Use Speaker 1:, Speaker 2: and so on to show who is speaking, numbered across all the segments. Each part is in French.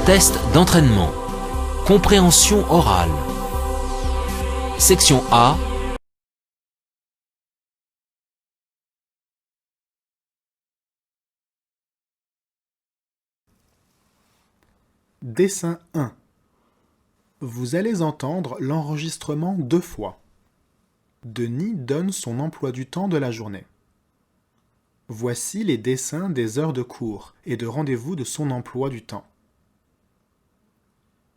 Speaker 1: Test d'entraînement. Compréhension orale. Section A.
Speaker 2: Dessin 1. Vous allez entendre l'enregistrement 2 fois. Denis donne son emploi du temps de la journée. Voici les dessins des heures de cours et de rendez-vous de son emploi du temps.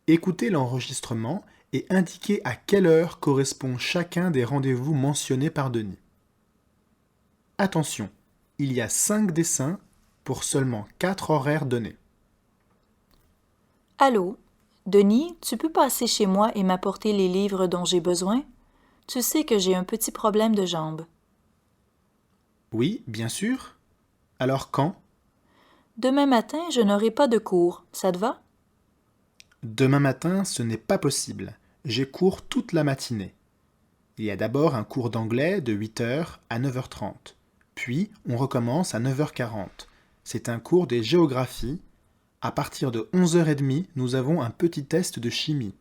Speaker 2: Écoutez l'enregistrement et indiquez à quelle heure correspond chacun des rendez-vous mentionnés par Denis. Attention, il y a 5 dessins pour seulement 4 horaires donnés.
Speaker 3: Allô, Denis, tu peux passer chez moi et m'apporter les livres dont j'ai besoin? Tu sais que j'ai un petit problème de jambe.
Speaker 2: Oui, bien sûr. Alors quand?
Speaker 3: Demain matin, je n'aurai pas de cours. Ça te va?
Speaker 2: Demain matin, ce n'est pas possible. J'ai cours toute la matinée. Il y a d'abord un cours d'anglais de 8h à 9h30. Puis, on recommence à 9h40. C'est un cours de géographie. À partir de 11h30, nous avons un petit test de chimie.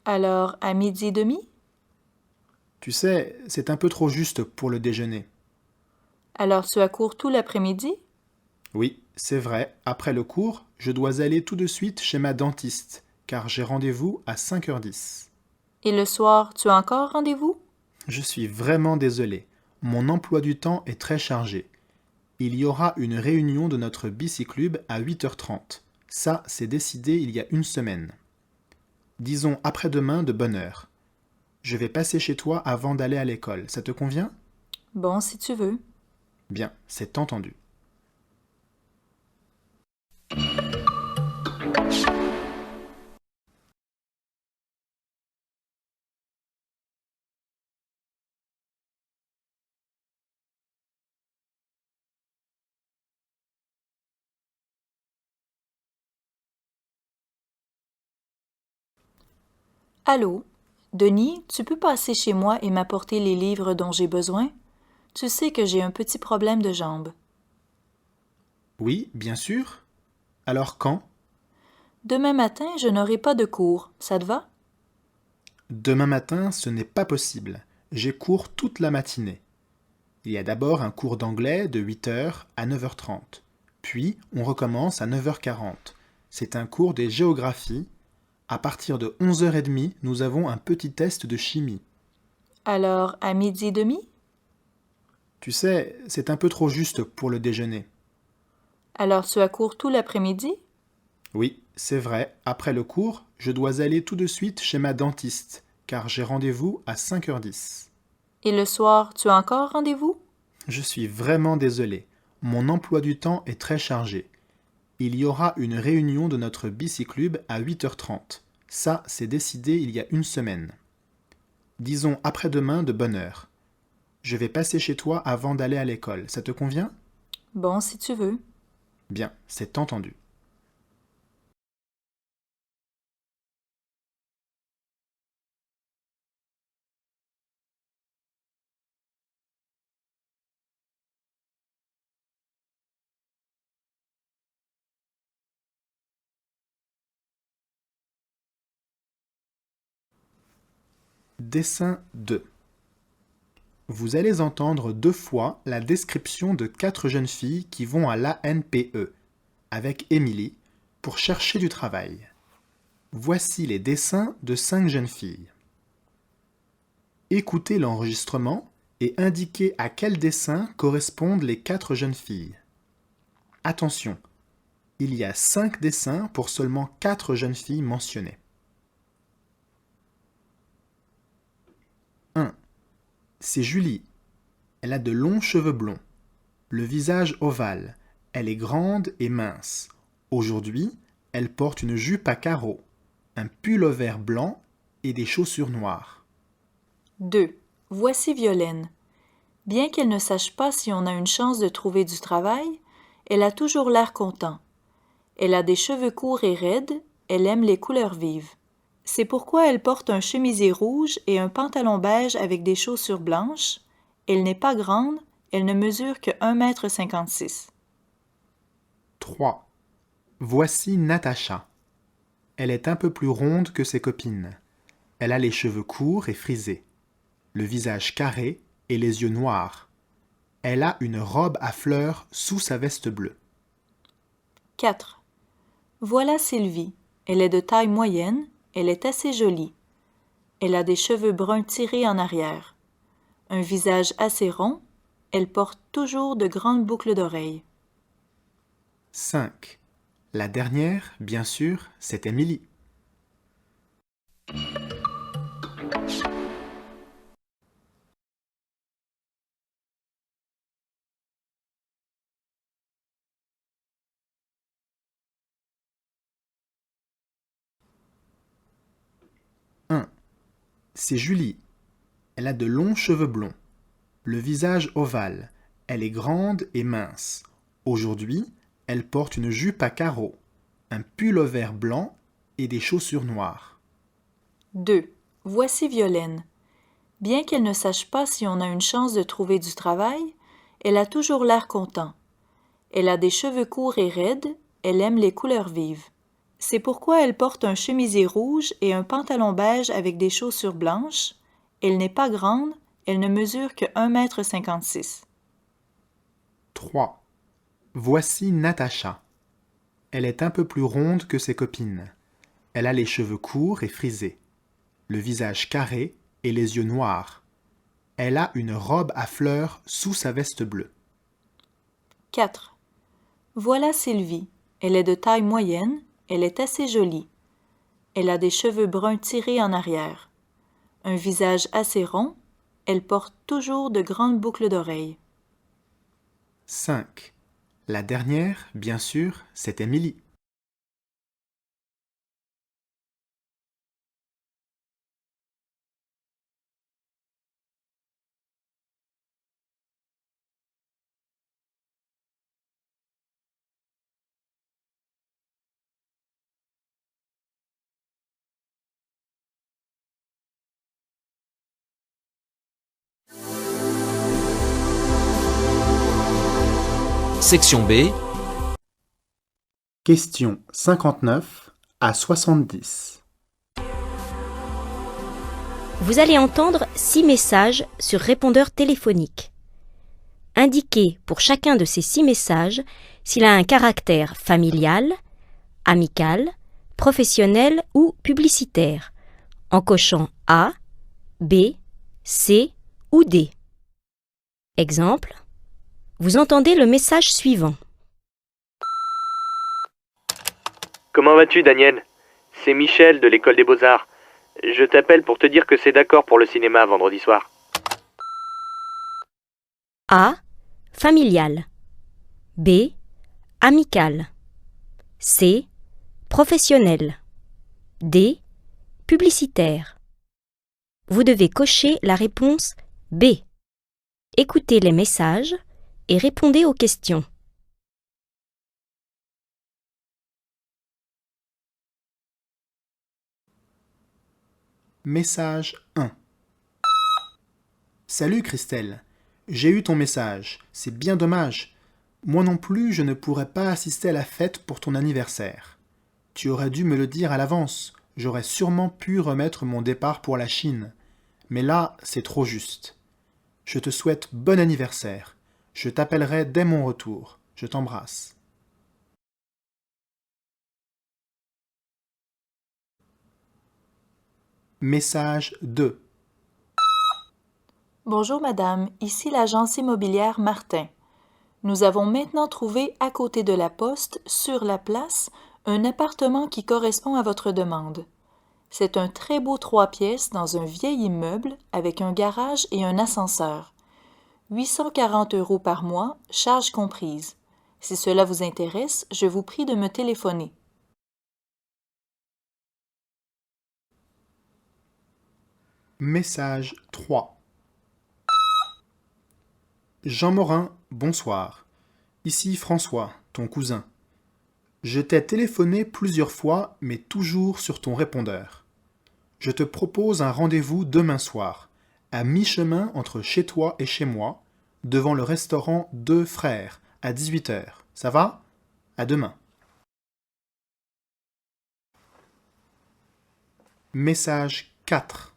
Speaker 3: Alors, à 12h30?
Speaker 2: Tu sais, c'est un peu trop juste pour le déjeuner.
Speaker 3: Alors, tu as cours tout l'après-midi?
Speaker 2: Oui, c'est vrai, après le cours, je dois aller tout de suite chez ma dentiste, car j'ai rendez-vous à 5h10.
Speaker 3: Et le soir, tu as encore rendez-vous?
Speaker 2: Je suis vraiment désolé. Mon emploi du temps est très chargé. Il y aura une réunion de notre bicyclub à 8h30. Ça, c'est décidé il y a une semaine. Disons après-demain de bonne heure. Je vais passer chez toi avant d'aller à l'école. Ça te convient?
Speaker 3: Bon, si tu veux.
Speaker 2: Bien, c'est entendu.
Speaker 3: Allô, Denis, tu peux passer chez moi et m'apporter les livres dont j'ai besoin? Tu sais que j'ai un petit problème de jambe.
Speaker 2: Oui, bien sûr. Alors quand?
Speaker 3: Demain matin, je n'aurai pas de cours. Ça te va?
Speaker 2: Demain matin, ce n'est pas possible. J'ai cours toute la matinée. Il y a d'abord un cours d'anglais de 8h à 9h30. Puis, on recommence à 9h40. C'est un cours de géographie. À partir de 11h30, nous avons un petit test de chimie.
Speaker 3: Alors, à 12h30?
Speaker 2: Tu sais, c'est un peu trop juste pour le déjeuner.
Speaker 3: Alors, tu as cours tout l'après-midi?
Speaker 2: Oui, c'est vrai, après le cours, je dois aller tout de suite chez ma dentiste, car j'ai rendez-vous à 5h10.
Speaker 3: Et le soir, tu as encore rendez-vous?
Speaker 2: Je suis vraiment désolé. Mon emploi du temps est très chargé. Il y aura une réunion de notre bicyclub à 8h30. Ça, c'est décidé il y a une semaine. Disons après-demain de bonne heure. Je vais passer chez toi avant d'aller à l'école. Ça te convient?
Speaker 3: Bon, si tu veux.
Speaker 2: Bien, c'est entendu. Dessin 2. Vous allez entendre 2 fois la description de 4 jeunes filles qui vont à l'ANPE, avec Émilie, pour chercher du travail. Voici les dessins de 5 jeunes filles. Écoutez l'enregistrement et indiquez à quel dessin correspondent les 4 jeunes filles. Attention, il y a 5 dessins pour seulement 4 jeunes filles mentionnées. 1. C'est Julie. Elle a de longs cheveux blonds, le visage ovale, elle est grande et mince. Aujourd'hui, elle porte une jupe à carreaux, un pull-over blanc et des chaussures noires.
Speaker 3: 2. Voici Violaine. Bien qu'elle ne sache pas si on a une chance de trouver du travail, elle a toujours l'air content. Elle a des cheveux courts et raides, elle aime les couleurs vives. C'est pourquoi elle porte un chemisier rouge et un pantalon beige avec des chaussures blanches. Elle n'est pas grande, elle ne mesure que 1,56 m.
Speaker 2: 3. Voici Natacha. Elle est un peu plus ronde que ses copines. Elle a les cheveux courts et frisés, le visage carré et les yeux noirs. Elle a une robe à fleurs sous sa veste bleue.
Speaker 3: 4. Voilà Sylvie. Elle est de taille moyenne, elle est assez jolie. Elle a des cheveux bruns tirés en arrière. Un visage assez rond, elle porte toujours de grandes boucles d'oreilles.
Speaker 2: 5. La dernière, bien sûr, c'est Émilie. C'est Julie. Elle a de longs cheveux blonds, le visage ovale. Elle est grande et mince. Aujourd'hui, elle porte une jupe à carreaux, un pull-over blanc et des chaussures noires.
Speaker 3: 2. Voici Violaine. Bien qu'elle ne sache pas si on a une chance de trouver du travail, elle a toujours l'air content. Elle a des cheveux courts et raides, elle aime les couleurs vives. C'est pourquoi elle porte un chemisier rouge et un pantalon beige avec des chaussures blanches. Elle n'est pas grande, elle ne mesure que 1,56 m.
Speaker 2: 3. Voici Natacha. Elle est un peu plus ronde que ses copines. Elle a les cheveux courts et frisés, le visage carré et les yeux noirs. Elle a une robe à fleurs sous sa veste bleue.
Speaker 3: 4. Voilà Sylvie. Elle est de taille moyenne, elle est assez jolie. Elle a des cheveux bruns tirés en arrière. Un visage assez rond, elle porte toujours de grandes boucles d'oreilles.
Speaker 2: 5. La dernière, bien sûr, c'est Émilie.
Speaker 1: Section B.
Speaker 2: Questions 59 à 70.
Speaker 4: Vous allez entendre 6 messages sur répondeur téléphonique. Indiquez pour chacun de ces 6 messages s'il a un caractère familial, amical, professionnel ou publicitaire, en cochant A, B, C ou D. Exemple, vous entendez le message suivant.
Speaker 5: Comment vas-tu, Daniel? C'est Michel de l'école des Beaux-Arts. Je t'appelle pour te dire que c'est d'accord pour le cinéma vendredi soir.
Speaker 4: A, familial. B, amical. C, professionnel. D, publicitaire. Vous devez cocher la réponse B. Écoutez les messages et répondez aux questions.
Speaker 2: Message 1. Salut Christelle, j'ai eu ton message, c'est bien dommage. Moi non plus, je ne pourrais pas assister à la fête pour ton anniversaire. Tu aurais dû me le dire à l'avance, j'aurais sûrement pu remettre mon départ pour la Chine. Mais là, c'est trop juste. Je te souhaite bon anniversaire. Je t'appellerai dès mon retour. Je t'embrasse. Message 2.
Speaker 3: Bonjour madame, ici l'agence immobilière Martin. Nous avons maintenant trouvé à côté de la poste, sur la place, un appartement qui correspond à votre demande. C'est un très beau 3 pièces dans un vieil immeuble avec un garage et un ascenseur. 840 € par mois, charges comprises. Si cela vous intéresse, je vous prie de me téléphoner.
Speaker 2: Message 3. Jean Morin, bonsoir. Ici François, ton cousin. Je t'ai téléphoné plusieurs fois, mais toujours sur ton répondeur. Je te propose un rendez-vous demain soir, à mi-chemin entre chez toi et chez moi, devant le restaurant Deux Frères, à 18 h. Ça va? À demain. Message 4.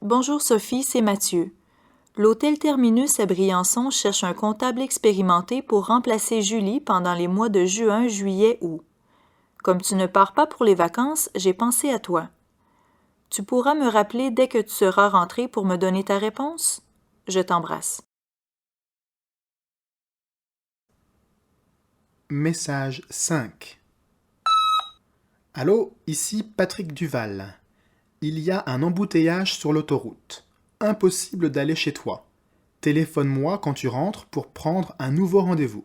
Speaker 3: Bonjour Sophie, c'est Mathieu. L'hôtel Terminus à Briançon cherche un comptable expérimenté pour remplacer Julie pendant les mois de juin, juillet, août. Comme tu ne pars pas pour les vacances, j'ai pensé à toi. Tu pourras me rappeler dès que tu seras rentré pour me donner ta réponse? Je t'embrasse.
Speaker 2: Message 5. Allô, ici Patrick Duval. Il y a un embouteillage sur l'autoroute. Impossible d'aller chez toi. Téléphone-moi quand tu rentres pour prendre un nouveau rendez-vous.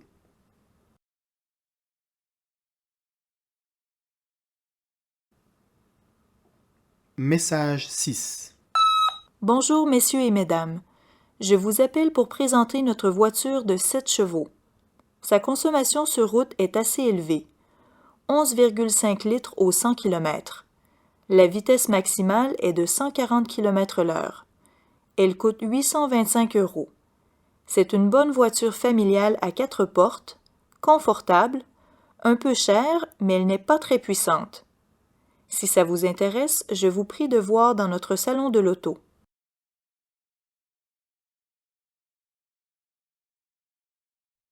Speaker 2: Message 6.
Speaker 3: Bonjour messieurs et mesdames. Je vous appelle pour présenter notre voiture de 7 chevaux. Sa consommation sur route est assez élevée. 11,5 litres au 100 km. La vitesse maximale est de 140 km/h. Elle coûte 825 €. C'est une bonne voiture familiale à 4 portes, confortable, un peu chère, mais elle n'est pas très puissante. Si ça vous intéresse, je vous prie de voir dans notre salon de l'auto.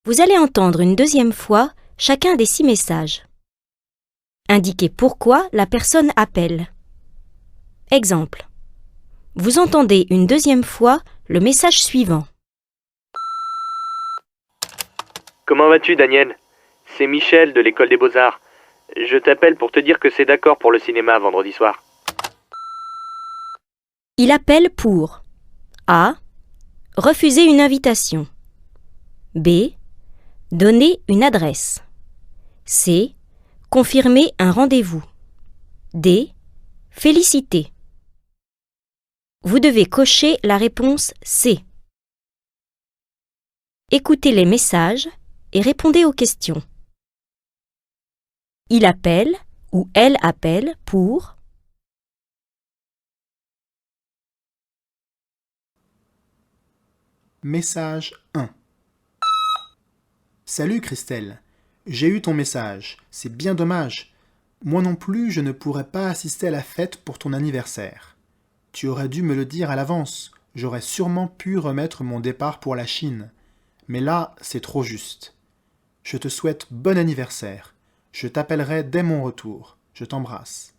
Speaker 4: Vous allez entendre une deuxième fois chacun des 6 messages. Indiquez pourquoi la personne appelle. Exemple. Vous entendez une deuxième fois le message suivant.
Speaker 5: Comment vas-tu, Daniel? C'est Michel de l'école des Beaux-Arts. Je t'appelle pour te dire que c'est d'accord pour le cinéma vendredi soir.
Speaker 4: Il appelle pour A. Refuser une invitation. B. Donner une adresse. C. Confirmer un rendez-vous. D. Féliciter. Vous devez cocher la réponse C. Écoutez les messages et répondez aux questions. Il appelle ou elle appelle pour
Speaker 2: Message 1. Salut Christelle, j'ai eu ton message, c'est bien dommage. Moi non plus, je ne pourrais pas assister à la fête pour ton anniversaire. Tu aurais dû me le dire à l'avance, j'aurais sûrement pu remettre mon départ pour la Chine. Mais là, c'est trop juste. Je te souhaite bon anniversaire. Je t'appellerai dès mon retour. Je t'embrasse.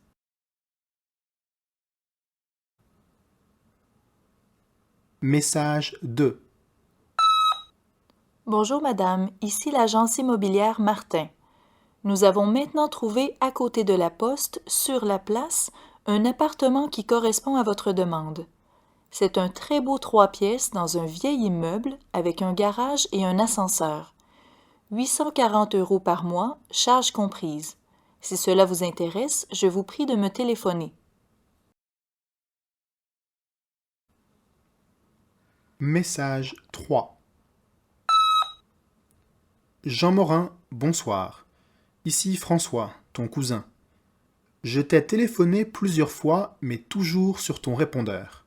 Speaker 2: Message 2.
Speaker 3: Bonjour madame, ici l'agence immobilière Martin. Nous avons maintenant trouvé à côté de la poste, sur la place, un appartement qui correspond à votre demande. C'est un très beau 3 pièces dans un vieil immeuble avec un garage et un ascenseur. 840 € par mois, charges comprises. Si cela vous intéresse, je vous prie de me téléphoner.
Speaker 2: Message 3. Jean Morin, bonsoir. Ici François, ton cousin. Je t'ai téléphoné plusieurs fois, mais toujours sur ton répondeur.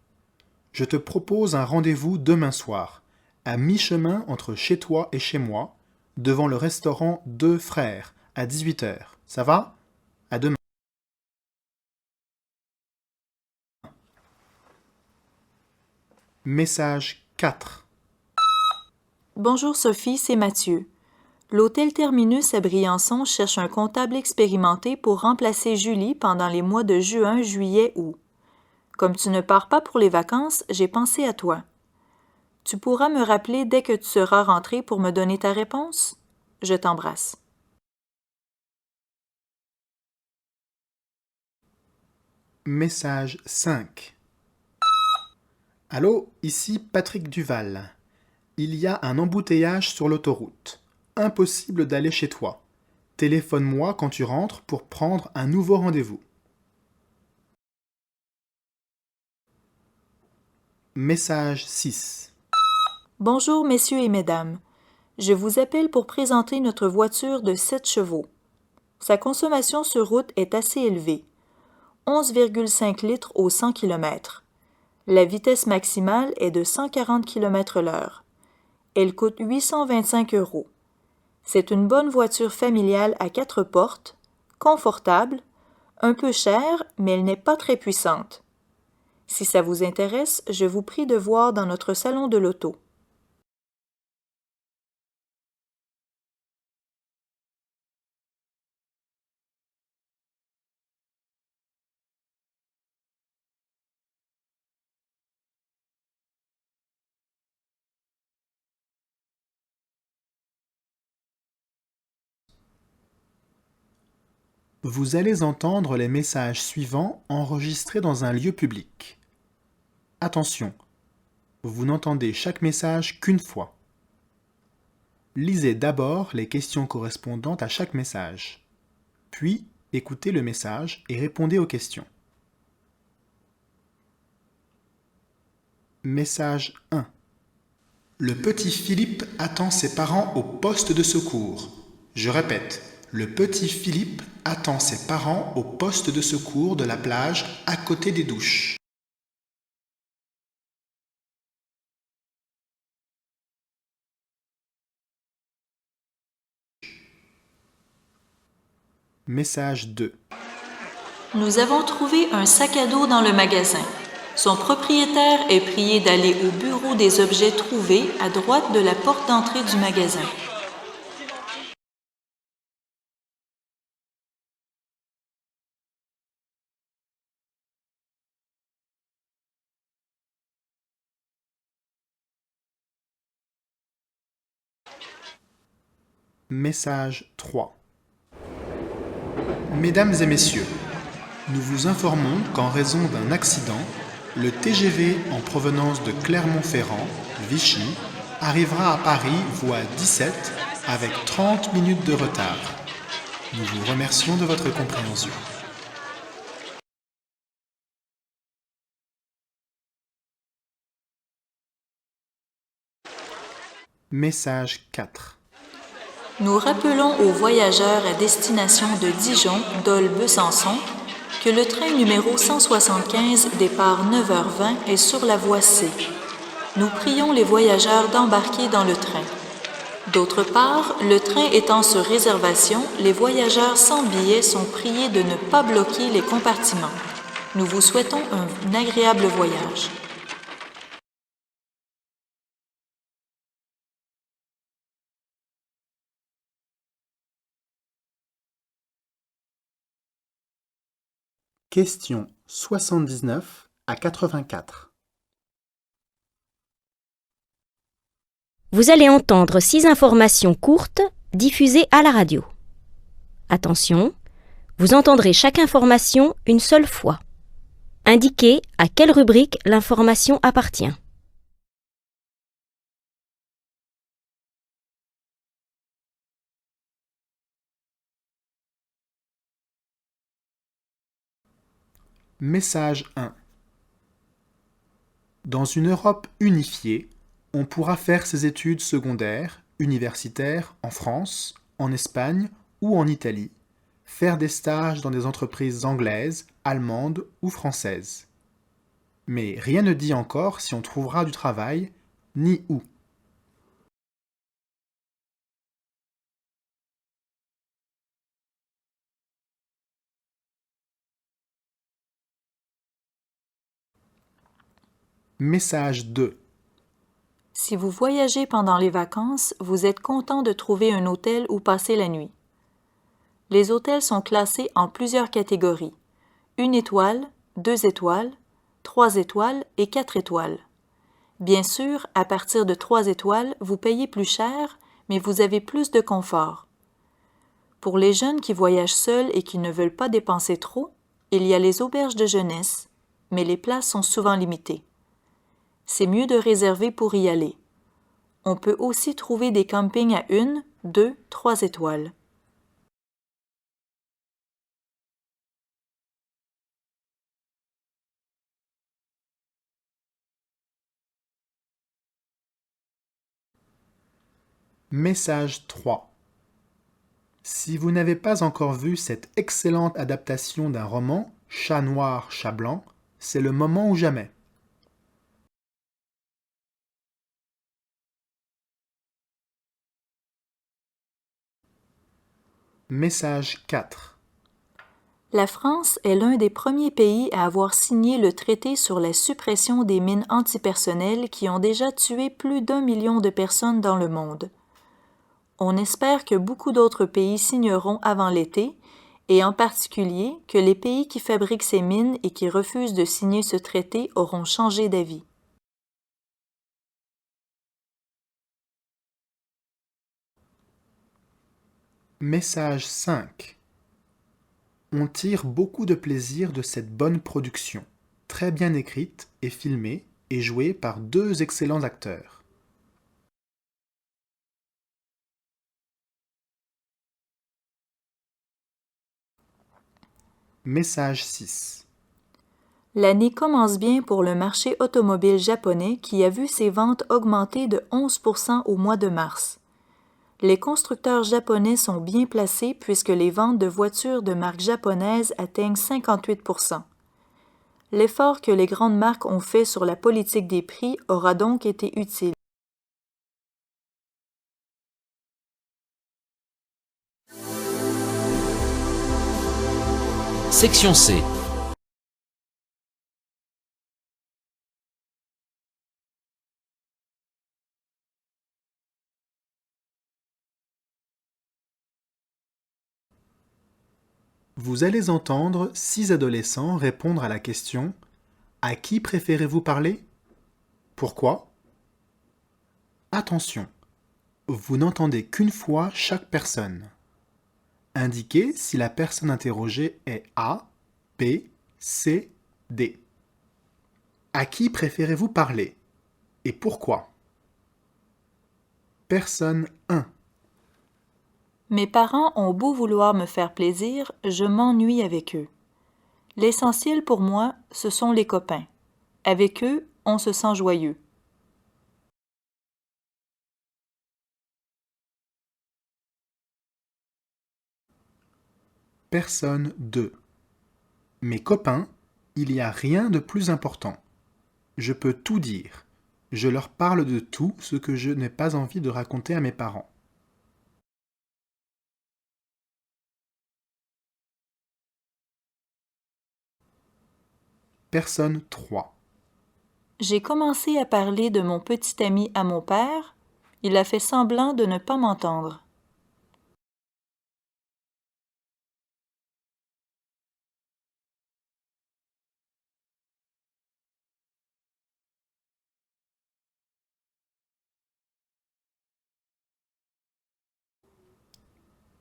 Speaker 2: Je te propose un rendez-vous demain soir, à mi-chemin entre chez toi et chez moi, devant le restaurant Deux Frères, à 18h. Ça va? À demain. Message 4.
Speaker 3: Bonjour Sophie, c'est Mathieu. L'hôtel Terminus à Briançon cherche un comptable expérimenté pour remplacer Julie pendant les mois de juin, juillet, août. Comme tu ne pars pas pour les vacances, j'ai pensé à toi. Tu pourras me rappeler dès que tu seras rentré pour me donner ta réponse? Je t'embrasse.
Speaker 2: Message 5. Allô, ici Patrick Duval. Il y a un embouteillage sur l'autoroute. Impossible d'aller chez toi. Téléphone-moi quand tu rentres pour prendre un nouveau rendez-vous. Message 6.
Speaker 3: Bonjour messieurs et mesdames. Je vous appelle pour présenter notre voiture de 7 chevaux. Sa consommation sur route est assez élevée. 11,5 litres au 100 km. La vitesse maximale est de 140 km/h. Elle coûte 825 €. C'est une bonne voiture familiale à 4 portes, confortable, Un peu chère, mais elle n'est pas très puissante. Si ça vous intéresse, je vous prie de voir dans notre salon de l'auto.
Speaker 2: Vous allez entendre les messages suivants enregistrés dans un lieu public. Attention, vous n'entendez chaque message qu'une fois. Lisez d'abord les questions correspondantes à chaque message. Puis, écoutez le message et répondez aux questions. Message 1. Le petit Philippe attend ses parents au poste de secours. Je répète, le petit Philippe attend ses parents au poste de secours de la plage à côté des douches. Message 2.
Speaker 3: Nous avons trouvé un sac à dos dans le magasin. Son propriétaire est prié d'aller au bureau des objets trouvés à droite de la porte d'entrée du magasin.
Speaker 2: Message 3. Mesdames et messieurs, nous vous informons qu'en raison d'un accident, le TGV en provenance de Clermont-Ferrand, Vichy, arrivera à Paris voie 17 avec 30 minutes de retard. Nous vous remercions de votre compréhension. Message 4.
Speaker 3: Nous rappelons aux voyageurs à destination de Dijon, Dole, Besançon que le train numéro 175 départ 9h20 est sur la voie C. Nous prions les voyageurs d'embarquer dans le train. D'autre part, le train étant sur réservation, les voyageurs sans billet sont priés de ne pas bloquer les compartiments. Nous vous souhaitons un agréable voyage.
Speaker 2: Questions 79 à 84.
Speaker 4: Vous allez entendre 6 informations courtes diffusées à la radio. Attention, vous entendrez chaque information une seule fois. Indiquez à quelle rubrique l'information appartient.
Speaker 2: Message 1. Dans une Europe unifiée, on pourra faire ses études secondaires, universitaires en France, en Espagne ou en Italie, faire des stages dans des entreprises anglaises, allemandes ou françaises. Mais rien ne dit encore si on trouvera du travail, ni où. Message 2.
Speaker 3: Si vous voyagez pendant les vacances, vous êtes content de trouver un hôtel où passer la nuit. Les hôtels sont classés en plusieurs catégories: 1 étoile, 2 étoiles, 3 étoiles et 4 étoiles. Bien sûr, à partir de 3 étoiles, vous payez plus cher, mais vous avez plus de confort. Pour les jeunes qui voyagent seuls et qui ne veulent pas dépenser trop, il y a les auberges de jeunesse, mais les places sont souvent limitées. C'est mieux de réserver pour y aller. On peut aussi trouver des campings à 1, 2, 3 étoiles.
Speaker 2: Message 3. Si vous n'avez pas encore vu cette excellente adaptation d'un roman, Chat noir, chat blanc, c'est le moment ou jamais. Message 4.
Speaker 3: La France est l'un des premiers pays à avoir signé le traité sur la suppression des mines antipersonnelles qui ont déjà tué plus d'1 million de personnes dans le monde. On espère que beaucoup d'autres pays signeront avant l'été, et en particulier que les pays qui fabriquent ces mines et qui refusent de signer ce traité auront changé d'avis.
Speaker 2: Message 5. On tire beaucoup de plaisir de cette bonne production, très bien écrite et filmée et jouée par 2 excellents acteurs. Message 6.
Speaker 3: L'année commence bien pour le marché automobile japonais qui a vu ses ventes augmenter de 11% au mois de mars. Les constructeurs japonais sont bien placés puisque les ventes de voitures de marque japonaise atteignent 58%. L'effort que les grandes marques ont fait sur la politique des prix aura donc été utile.
Speaker 1: Section C.
Speaker 2: Vous allez entendre 6 adolescents répondre à la question « À qui préférez-vous parler ? Pourquoi ?» Attention, vous n'entendez qu'une fois chaque personne. Indiquez si la personne interrogée est A, B, C, D. À qui préférez-vous parler ? Et pourquoi ? Personne 1.
Speaker 3: Mes parents ont beau vouloir me faire plaisir, je m'ennuie avec eux. L'essentiel pour moi, ce sont les copains. Avec eux, on se sent joyeux.
Speaker 2: Personne 2. Mes copains, il n'y a rien de plus important. Je peux tout dire. Je leur parle de tout ce que je n'ai pas envie de raconter à mes parents. Personne 3.
Speaker 3: J'ai commencé à parler de mon petit ami à mon père. Il a fait semblant de ne pas m'entendre.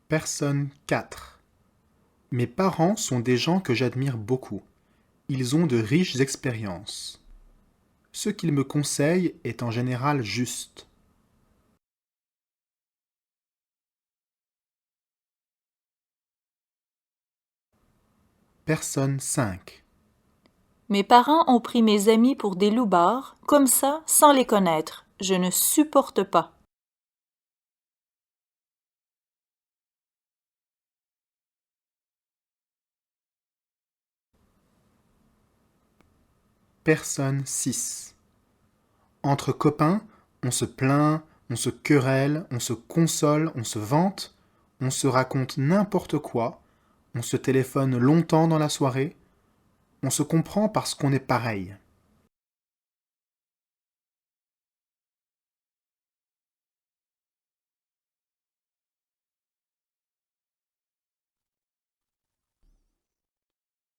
Speaker 2: Personne 4. Mes parents sont des gens que j'admire beaucoup. Ils ont de riches expériences. Ce qu'ils me conseillent est en général juste. Personne 5.
Speaker 3: Mes parents ont pris mes amis pour des loupards, comme ça, sans les connaître. Je ne supporte pas.
Speaker 2: Personne 6. Entre copains, on se plaint, on se querelle, on se console, on se vante, on se raconte n'importe quoi, on se téléphone longtemps dans la soirée, on se comprend parce qu'on est pareil.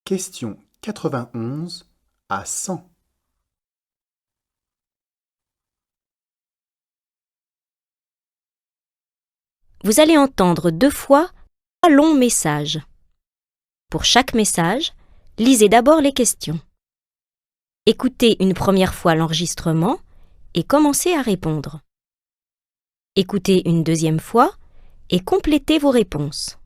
Speaker 2: Question 91 à 100.
Speaker 4: Vous allez entendre 2 fois 3 longs messages. Pour chaque message, lisez d'abord les questions. Écoutez une première fois l'enregistrement et commencez à répondre. Écoutez une deuxième fois et complétez vos réponses.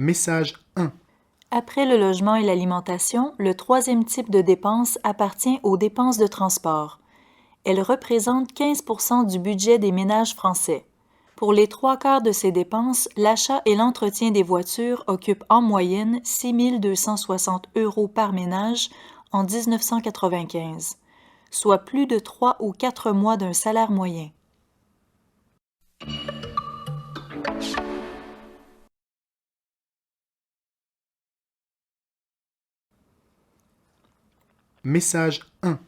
Speaker 2: Message 1.
Speaker 3: Après le logement et l'alimentation, le troisième type de dépense appartient aux dépenses de transport. Elles représentent 15% du budget des ménages français. Pour les 3/4 de ces dépenses, l'achat et l'entretien des voitures occupent en moyenne 6 260 € par ménage en 1995, soit plus de 3 ou 4 mois d'un salaire moyen.
Speaker 2: Message 1.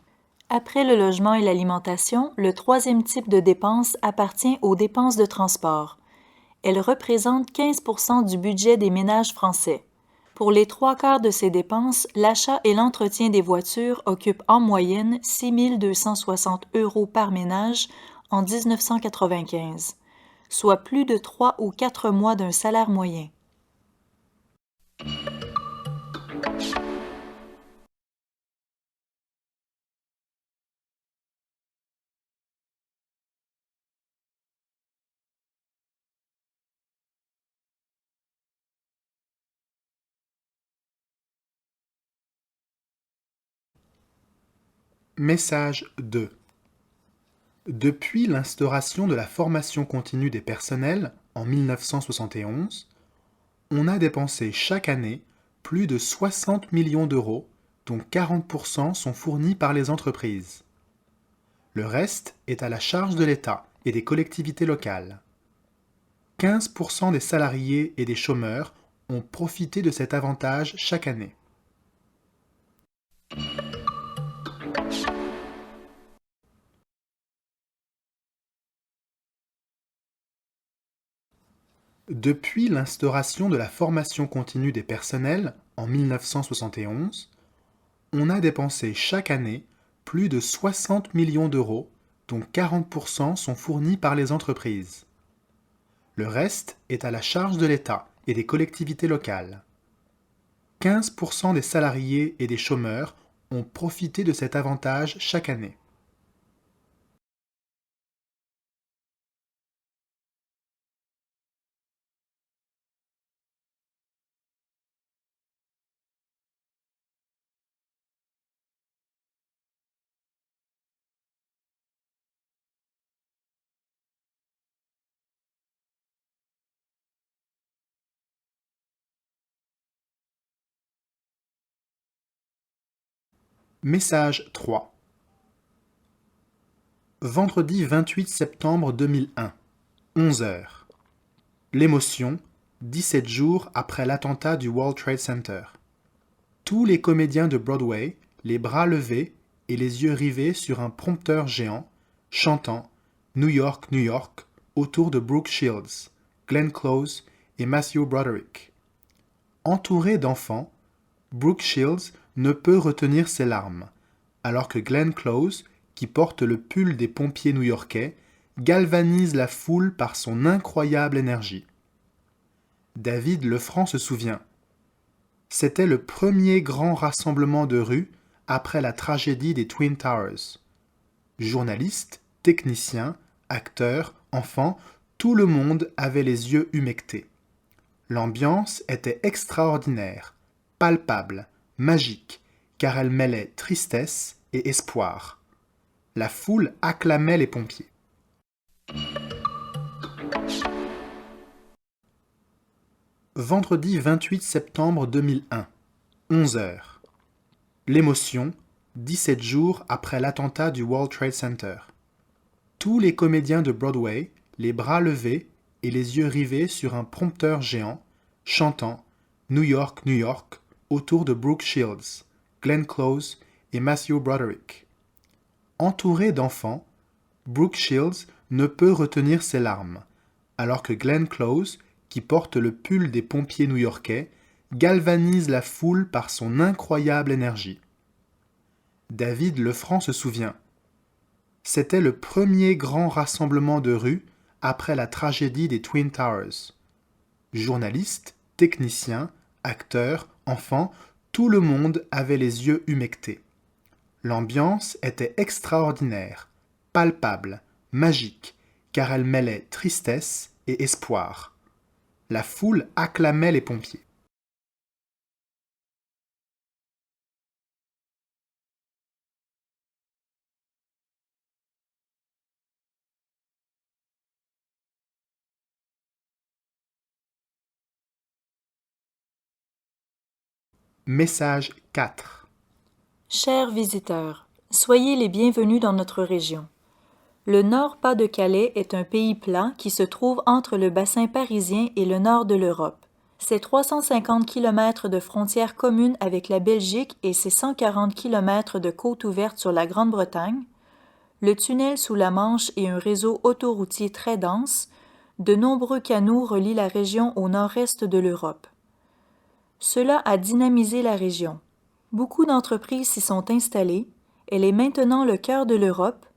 Speaker 3: Après le logement et l'alimentation, le troisième type de dépense appartient aux dépenses de transport. Elles représentent 15% du budget des ménages français. Pour les 3/4 de ces dépenses, l'achat et l'entretien des voitures occupent en moyenne 6 260 € par ménage en 1995, soit plus de 3 ou 4 mois d'un salaire moyen.
Speaker 2: Message 2. Depuis l'instauration de la formation continue des personnels en 1971, on a dépensé chaque année plus de 60 millions d'euros, dont 40% sont fournis par les entreprises. Le reste est à la charge de l'État et des collectivités locales. 15% des salariés et des chômeurs ont profité de cet avantage chaque année. Depuis l'instauration de la formation continue des personnels en 1971, on a dépensé chaque année plus de 60 millions d'euros, dont 40% sont fournis par les entreprises. Le reste est à la charge de l'État et des collectivités locales. 15% des salariés et des chômeurs ont profité de cet avantage chaque année. Message 3. Vendredi 28 septembre 2001, 11h. L'émotion, 17 jours après l'attentat du World Trade Center. Tous les comédiens de Broadway, les bras levés et les yeux rivés sur un prompteur géant, chantant New York, New York, autour de Brooke Shields, Glenn Close et Matthew Broderick. Entouré d'enfants, Brooke Shields ne peut retenir ses larmes, alors que Glenn Close, qui porte le pull des pompiers new-yorkais, galvanise la foule par son incroyable énergie. David Lefranc se souvient. C'était le premier grand rassemblement de rue après la tragédie des Twin Towers. Journalistes, techniciens, acteurs, enfants, tout le monde avait les yeux humectés. L'ambiance était extraordinaire, palpable, magique, car elle mêlait tristesse et espoir. La foule acclamait les pompiers. Vendredi 28 septembre 2001, 11h. L'émotion, 17 jours après l'attentat du World Trade Center. Tous les comédiens de Broadway, les bras levés et les yeux rivés sur un prompteur géant, chantant New York, New York, autour de Brooke Shields, Glenn Close et Matthew Broderick. Entouré d'enfants, Brooke Shields ne peut retenir ses larmes, alors que Glenn Close, qui porte le pull des pompiers new-yorkais, galvanise la foule par son incroyable énergie. David Lefranc se souvient. C'était le premier grand rassemblement de rue après la tragédie des Twin Towers. Journalistes, techniciens, acteurs, enfants, tout le monde avait les yeux humectés. L'ambiance était extraordinaire, palpable, magique, car elle mêlait tristesse et espoir. La foule acclamait les pompiers. Message 4.
Speaker 3: Chers visiteurs, soyez les bienvenus dans notre région. Le Nord-Pas-de-Calais est un pays plat qui se trouve entre le bassin parisien et le nord de l'Europe. Ses 350 km de frontières communes avec la Belgique et ses 140 km de côtes ouvertes sur la Grande-Bretagne, le tunnel sous la Manche et un réseau autoroutier très dense, de nombreux canaux relient la région au nord-est de l'Europe. Cela a dynamisé la région. Beaucoup d'entreprises s'y sont installées, elle est maintenant le cœur de l'Europe,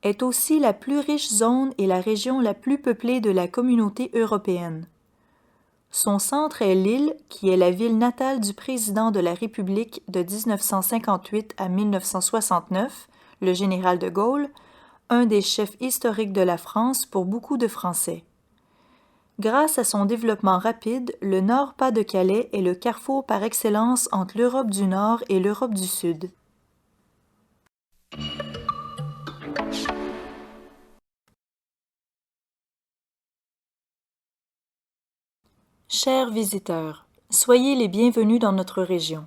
Speaker 3: est aussi la plus riche zone et la région la plus peuplée de la communauté européenne. Son centre est Lille, qui est la ville natale du président de la République de 1958 à 1969, le général de Gaulle, un des chefs historiques de la France pour beaucoup de Français. Grâce à son développement rapide, le Nord-Pas-de-Calais est le carrefour par excellence entre l'Europe du Nord et l'Europe du Sud. Chers visiteurs, soyez les bienvenus dans notre région.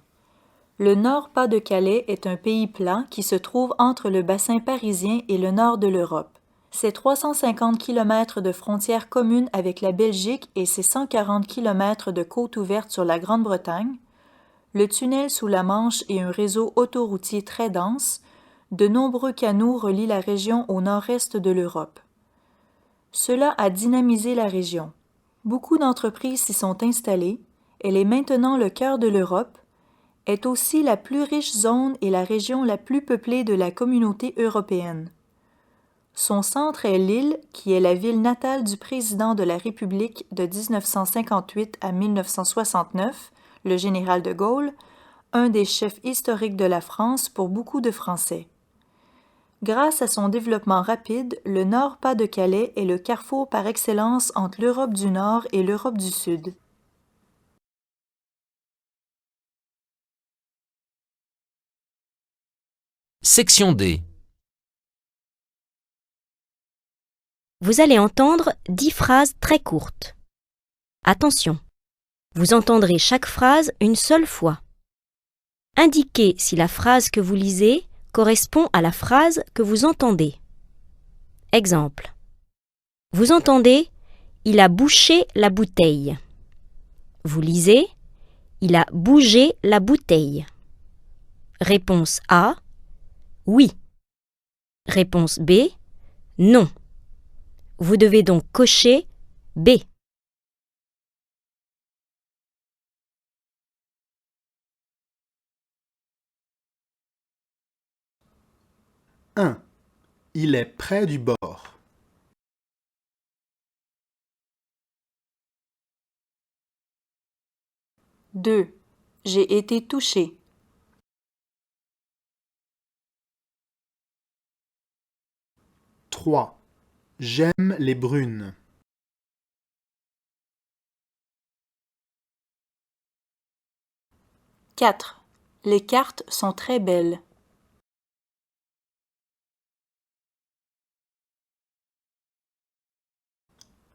Speaker 3: Le Nord-Pas-de-Calais est un pays plat qui se trouve entre le bassin parisien et le nord de l'Europe. Ses 350 km de frontières communes avec la Belgique et ses 140 km de côtes ouvertes sur la Grande-Bretagne, le tunnel sous la Manche et un réseau autoroutier très dense, de nombreux canaux relient la région au nord-est de l'Europe. Cela a dynamisé la région. Beaucoup d'entreprises s'y sont installées, elle est maintenant le cœur de l'Europe, est aussi la plus riche zone et la région la plus peuplée de la communauté européenne. Son centre est Lille, qui est la ville natale du président de la République de 1958 à 1969, le général de Gaulle, un des chefs historiques de la France pour beaucoup de Français. Grâce à son développement rapide, le Nord-Pas-de-Calais est le carrefour par excellence entre l'Europe du Nord et l'Europe du Sud.
Speaker 1: Section D.
Speaker 4: Vous allez entendre 10 phrases très courtes. Attention, vous entendrez chaque phrase une seule fois. Indiquez si la phrase que vous lisez correspond à la phrase que vous entendez. Exemple. Vous entendez « Il a bouché la bouteille ». Vous lisez « Il a bougé la bouteille ». Réponse A. Oui. Réponse B. Non. Vous devez donc cocher B.
Speaker 2: « 1. Il est près du bord.
Speaker 3: 2. J'ai été touché.
Speaker 2: 3. J'aime les brunes.
Speaker 3: 4. Les cartes sont très belles.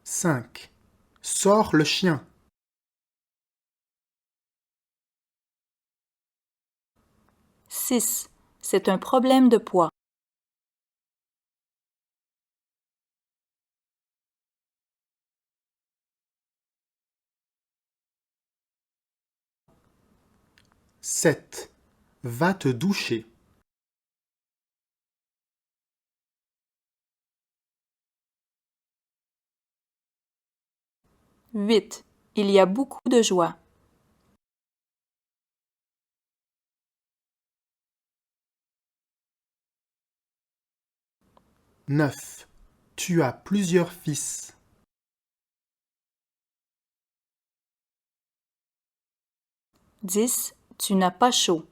Speaker 2: 5. Sors le chien.
Speaker 3: 6. C'est un problème de poids.
Speaker 2: 7. Va te doucher.
Speaker 3: 8. Il y a beaucoup de joie.
Speaker 2: 9. Tu as plusieurs fils.
Speaker 3: 10. Tu n'as pas chaud.